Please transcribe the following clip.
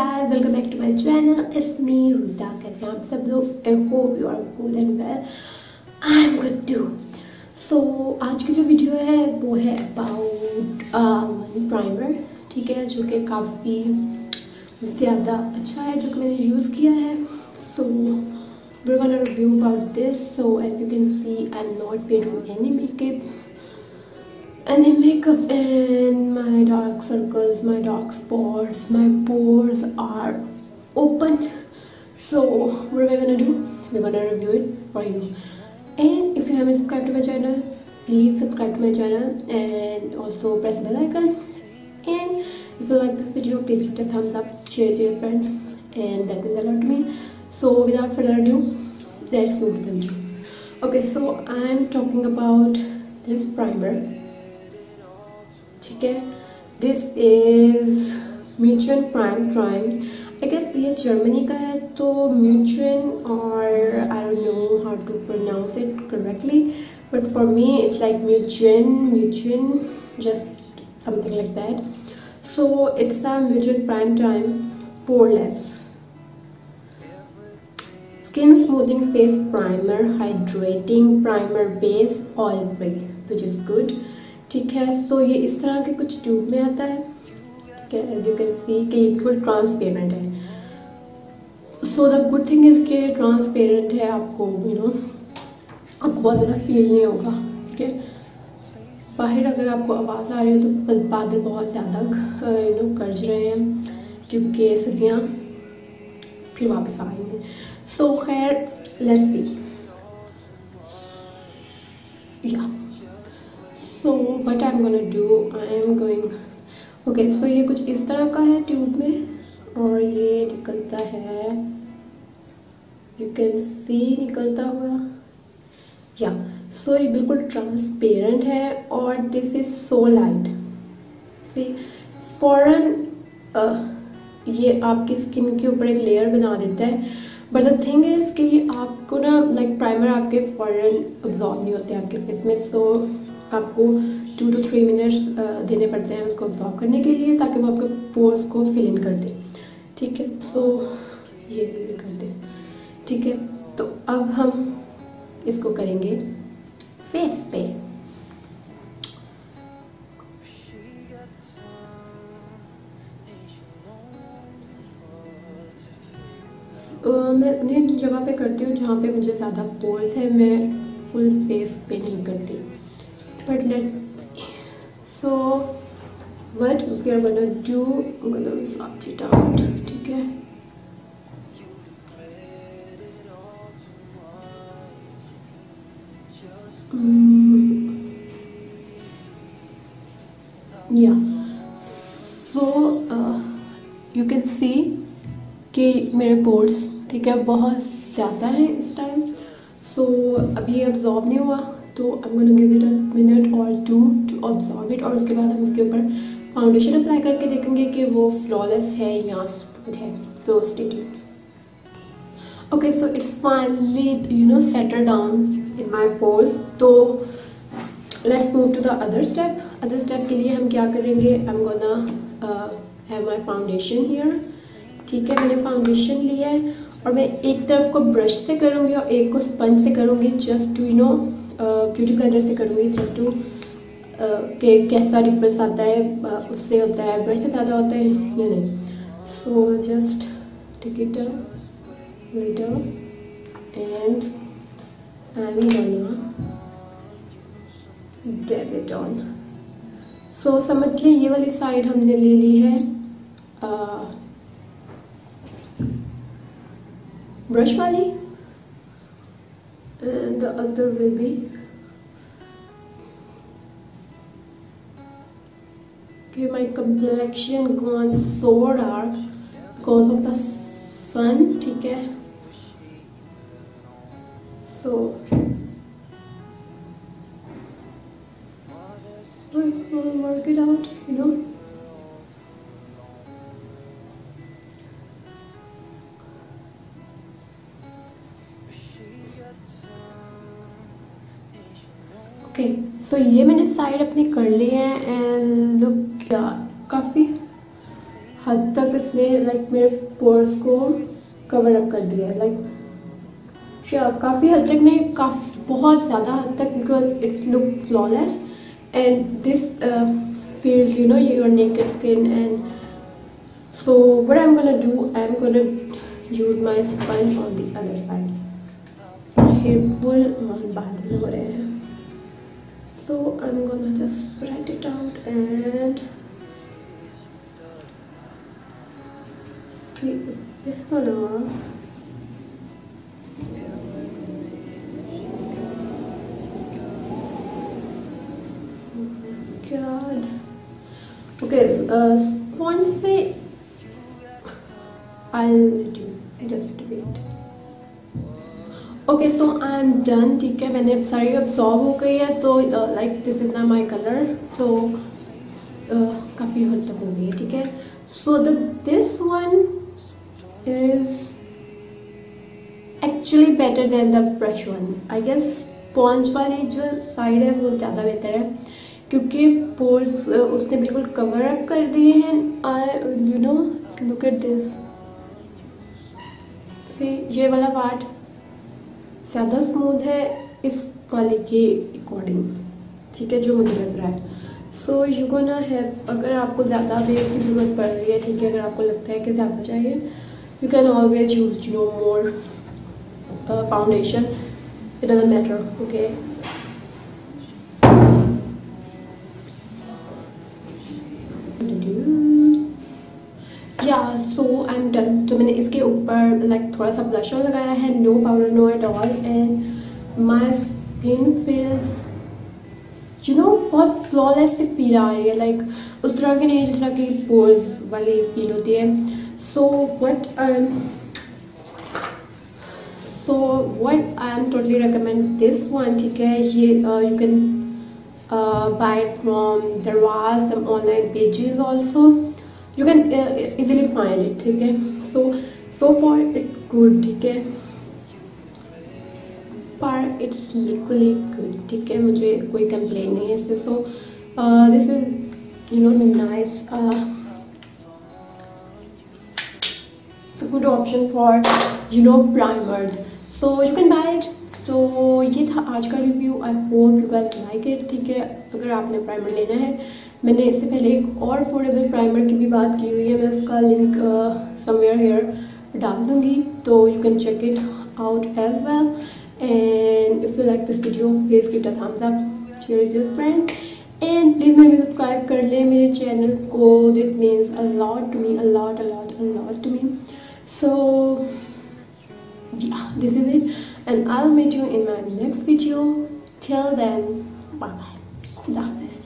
guys, welcome back to my channel. It's me Rida. कैसे हैं आप सब लोग? I hope you are good and well. I'm good too. So आज की जो वीडियो है वो है about one primer, ठीक है, जो कि काफ़ी ज़्यादा अच्छा है, जो कि मैंने यूज़ किया है. So we're gonna review about this. So as you can see, I'm not wearing any makeup and my dark circles, my dark spots, my pores are open. So what are we gonna do? We're gonna review it for you. And if you haven't subscribed to my channel, please subscribe to my channel and also press the bell icon. And if you like this video, please give it a thumbs up, share it to your friends, and that means a lot to me. So without further ado, let's move to the video. Okay, so I'm talking about this primer. ठीक है, this is mutuan prime. I guess ये Germany का है, तो mutuan और I don't know how to pronounce it correctly, but for me it's like mutuan just something like that. So it's a mutuan prime poreless skin smoothing face primer, hydrating primer base, oil free, which is good. ठीक है, तो ये इस तरह के कुछ tube में आता है. ठीक है, एज यू कैन सी कि ये बिल्कुल ट्रांसपेरेंट है. So the good thing is कि ट्रांसपेरेंट है, आपको आपको बहुत ज़्यादा फील नहीं होगा. ठीक है, बाहर अगर आपको आवाज़ आ रही हो तो बादल बहुत ज़्यादा गरज रहे हैं, क्योंकि सर्दियाँ फिर वापस आ रही हैं. सो खैर, let's see. Yeah so what I am gonna do, I am going. Okay, so ये कुछ इस तरह का है ट्यूब में, और ये निकलता है, यू कैन सी निकलता हुआ. या सो ये बिल्कुल ट्रांसपेरेंट है, और दिस इज सो लाइट. सी फौरन ये आपकी स्किन के ऊपर एक लेयर बना देता है, बट द थिंग इज कि ये आपको ना लाइक प्राइमर आपके फौरन अब्जॉर्ब नहीं होते आपके फेस में. सो आपको 2 to 3 मिनट्स देने पड़ते हैं उसको अब्जॉर्ब करने के लिए, ताकि वो आपके पोर्स को फिल इन कर दे. ठीक है, तो ये कर दे. ठीक है, तो अब हम इसको करेंगे फेस पे. मैं उन्हें जगह पे करती हूँ जहाँ पे मुझे ज़्यादा पोर्स है. मैं फुल फेस पे नहीं करती. But let's see. So what we are gonna do, I'm gonna sort it out. ठीक है, yeah. So you can see कि मेरे पोर्स ठीक है बहुत ज़्यादा हैं इस टाइम. सो अभी अब्जॉर्ब नहीं हुआ, तो आई am gonna give it a minute और 2 टू ऑब्जॉर्ब इट, और उसके बाद हम इसके ऊपर फाउंडेशन अप्लाई करके देखेंगे कि वो फ्लॉलेस है या स्मूथ है. So stay tuned. Okay, so it's finally settle down in my pores. तो let's move to the other step. Other step के लिए हम क्या करेंगे, I am gonna have my foundation here. ठीक है, मैंने फाउंडेशन लिया है, और मैं एक तरफ को ब्रश से करूँगी और एक को स्पंज से करूँगी, जस्ट टू ब्यूटी ब्लेंडर से करूँगी, जस्ट टू कि कैसा डिफरेंस आता है. उससे होता है, ब्रश से ज़्यादा होता है या नहीं. So just take it later and I'm gonna dab it on. So समझ ली, ये वाली साइड हमने ले ली है ब्रश वाली, and the other will be okay. My complexion gone so dark because of the sun. ठीक है, so we'll work it out, okay. So ये मैंने साइड अपनी कर ली है, एंड लुक काफ़ी हद तक इसने लाइक मेरे पोर्स को कवर अप कर दिया है, लाइक काफ़ी हद तक नहीं, बहुत ज़्यादा हद तक, because it's look flawless and this feels, you know, your naked skin. And so what I'm gonna do, I'm gonna use my sponge on the other side. Hair full बादल हो रहे हैं, so I'm gonna just spread it out and see this one on. God. Okay, sponge से I'll do just wait. Okay, so I'm done. ठीक है, मैंने सारी absorb हो गई है, तो like this is now my color, तो काफ़ी हद तक हो गई है, ठीक है. So this one is actually better than the brush one. I guess sponge वाली जो साइड है वो ज़्यादा बेहतर है, क्योंकि पोर्स उसने बिल्कुल कवर अप कर दिए हैं. You know, look at this, see ये वाला पार्ट ज़्यादा स्मूथ है इस वाले के अकॉर्डिंग, ठीक है, जो मुझे लग रहा है. सो यू गोना हैव, अगर आपको ज़्यादा बेस की ज़रूरत पड़ रही है, ठीक है, अगर आपको लगता है कि ज़्यादा चाहिए, you can always use, you know, more foundation, it doesn't matter. Okay, so I am done. तो मैंने इसके ऊपर लाइक थोड़ा सा ब्लशर लगाया है, no powder, no at all, and my skin feels, you know, बहुत फ्लॉलेस से फील आ रही है, लाइक उस तरह की नहीं जिस तरह की पोर्स वाली फील होती है. So what I am totally recommend this one, ठीक है. ये you can buy it from DARAZ, some online pages also. You can easily find it, ठीक है. So far it's good, ठीक है, पर it's literally good, ठीक है, मुझे कोई कंप्लेन नहीं है इससे. So this is, you know, nice, it's a good option for, you know, primers. So you can buy it. तो ये था आज का review. I hope you guys like it, ठीक है. अगर आपने प्राइमर लेना है, मैंने इससे पहले एक और अफोर्डेबल प्राइमर की भी बात की हुई है, मैं उसका लिंक समवेयर हियर डाल दूँगी, तो you can check it out as well. And if you like this video, please give it a thumbs up, share with your friend, and please मेरे को सब्सक्राइब कर लें मेरे चैनल को. It means a lot to me, a lot to me. So yeah, this is it, and I'll meet you in my next video. Till then, bye bye. Khuda Hafiz.